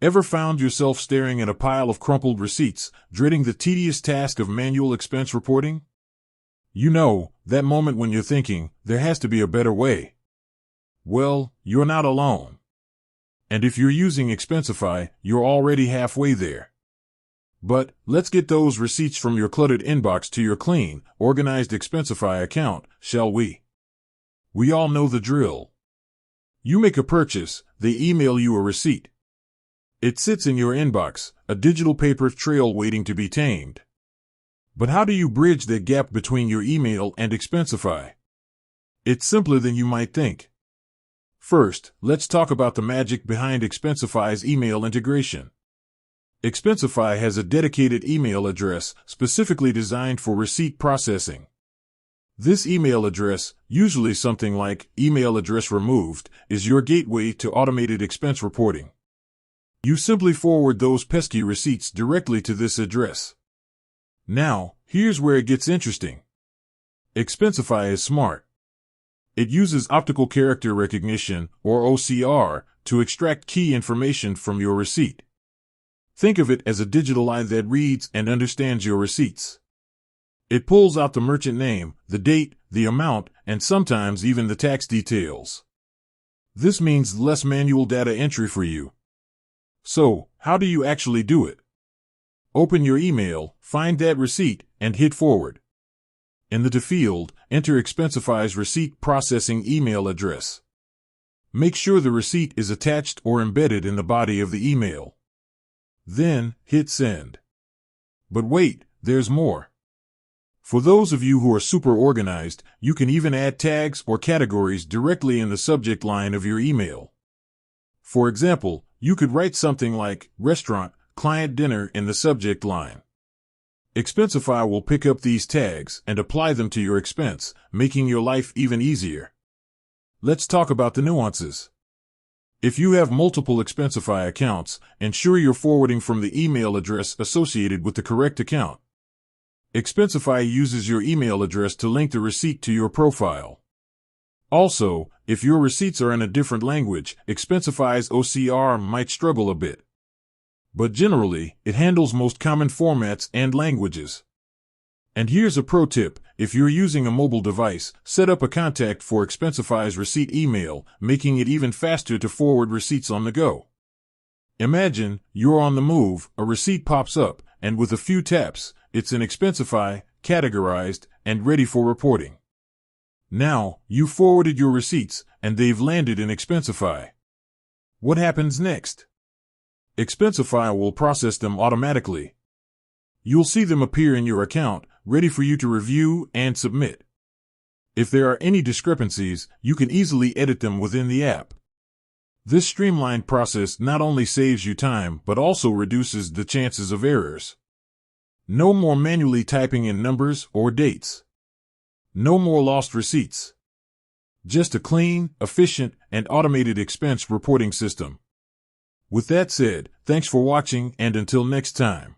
Ever found yourself staring at a pile of crumpled receipts, dreading the tedious task of manual expense reporting? You know, that moment when you're thinking, there has to be a better way. Well, you're not alone. And if you're using Expensify, you're already halfway there. But let's get those receipts from your cluttered inbox to your clean, organized Expensify account, shall we? We all know the drill. You make a purchase, they email you a receipt. It sits in your inbox, a digital paper trail waiting to be tamed. But how do you bridge that gap between your email and Expensify? It's simpler than you might think. First, let's talk about the magic behind Expensify's email integration. Expensify has a dedicated email address specifically designed for receipt processing. This email address, usually something like email address removed, is your gateway to automated expense reporting. You simply forward those pesky receipts directly to this address. Now, here's where it gets interesting. Expensify is smart. It uses optical character recognition, or OCR, to extract key information from your receipt. Think of it as a digital eye that reads and understands your receipts. It pulls out the merchant name, the date, the amount, and sometimes even the tax details. This means less manual data entry for you. So, how do you actually do it? Open your email, find that receipt, and hit forward. In the to field, enter Expensify's receipt processing email address. Make sure the receipt is attached or embedded in the body of the email. Then, hit send. But wait, there's more. For those of you who are super organized, you can even add tags or categories directly in the subject line of your email. For example, you could write something like restaurant, client dinner in the subject line. Expensify will pick up these tags and apply them to your expense, making your life even easier. Let's talk about the nuances. If you have multiple Expensify accounts, ensure you're forwarding from the email address associated with the correct account. Expensify uses your email address to link the receipt to your profile. Also, if your receipts are in a different language, Expensify's OCR might struggle a bit. But generally, it handles most common formats and languages. And here's a pro tip: if you're using a mobile device, set up a contact for Expensify's receipt email, making it even faster to forward receipts on the go. Imagine, you're on the move, a receipt pops up, and with a few taps, it's in Expensify, categorized, and ready for reporting. Now, you forwarded your receipts, and they've landed in Expensify. What happens next? Expensify will process them automatically. You'll see them appear in your account, ready for you to review and submit. If there are any discrepancies, you can easily edit them within the app. This streamlined process not only saves you time, but also reduces the chances of errors. No more manually typing in numbers or dates. No more lost receipts. Just a clean, efficient, and automated expense reporting system. With that said, thanks for watching, and until next time.